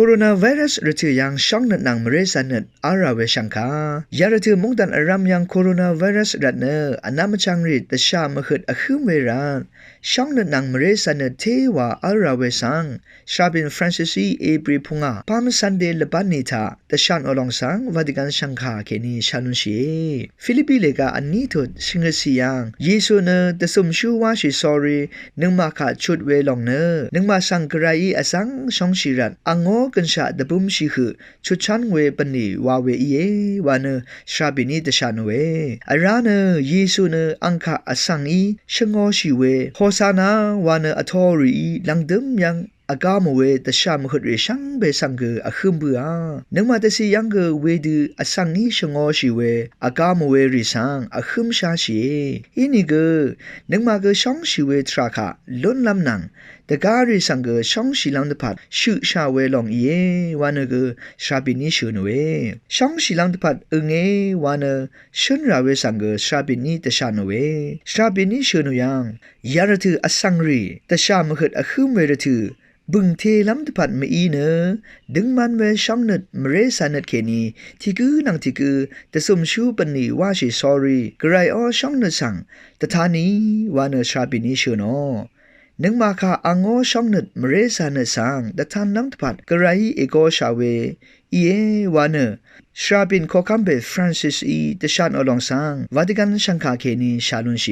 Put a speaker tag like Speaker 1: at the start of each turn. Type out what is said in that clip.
Speaker 1: โรนาไวรัสระเทือยังช่องนัดนางมเรสันนัดอาราเวชังคายาระเทือมุงดันอารามยังโคโรนาไวรัสรัดเนออันนามจังริตตชามะขดอคืมเวรานช่องนัดนางมเรสันนัดเทวาอาราเวสังชาบินฟรานซิซีเอบรีพุงาปามซันเดลบันนิทาตชานอลองสังวาติกันชังคาเคนีชานุชีฟิลิปปิเลกาอันนี้ทุดชิงเสียงเยซูเนตสมชูวาชิสอรีนึงมาขาดชุดเวลองเนนึงมาสังกรายอสังช่องชิรันอังโงกันชาดบุมชิคือชุดชันเวปนีวาเวเยวานชาบินีตชานเวอารานเยซูเนอังคาอสังอีชงอชิเวโฮซานาวานอทอรีลังดมยังอากามเวตชามขุดเรชังเบสังเกอคืมเบือนึงมาตสิยังเกเวดูอสังอีชงอชิเวอากามเวริสังอคืมชาชีอินิเกนึงมาเกช่องชิเวทราคาล้นลำนังแต่การิสังเกช่องชิลังตพัดชุชาเวลองเยวานเกชาบินิชนเวช่องชิลังตพัดเงวานชนราเวสังเกชาบินิตชานเวชาบินิชนยังยารถืออสังรีตชามขุดอคืมเวรถือบึงเทลำตพัดไม่อีเนดึงมันเวช่องนัดมเรสันนัดเคนีที่กือนังที่กือแต่สมชูปนีว่าชิสอรีกระไรอ้อช่องนัดสังแต่ทานีวานชาบินิชนอนึงมาคาอังโอช่องนัดมเรสันนัดสังแต่ทานน้ำตพัดกระไรเอโกชาเวเยวานชาบินโคคัมเบฟรานซิสอีแต่ชานอลองสังวาติกันชังคาเคนีชาลุนเช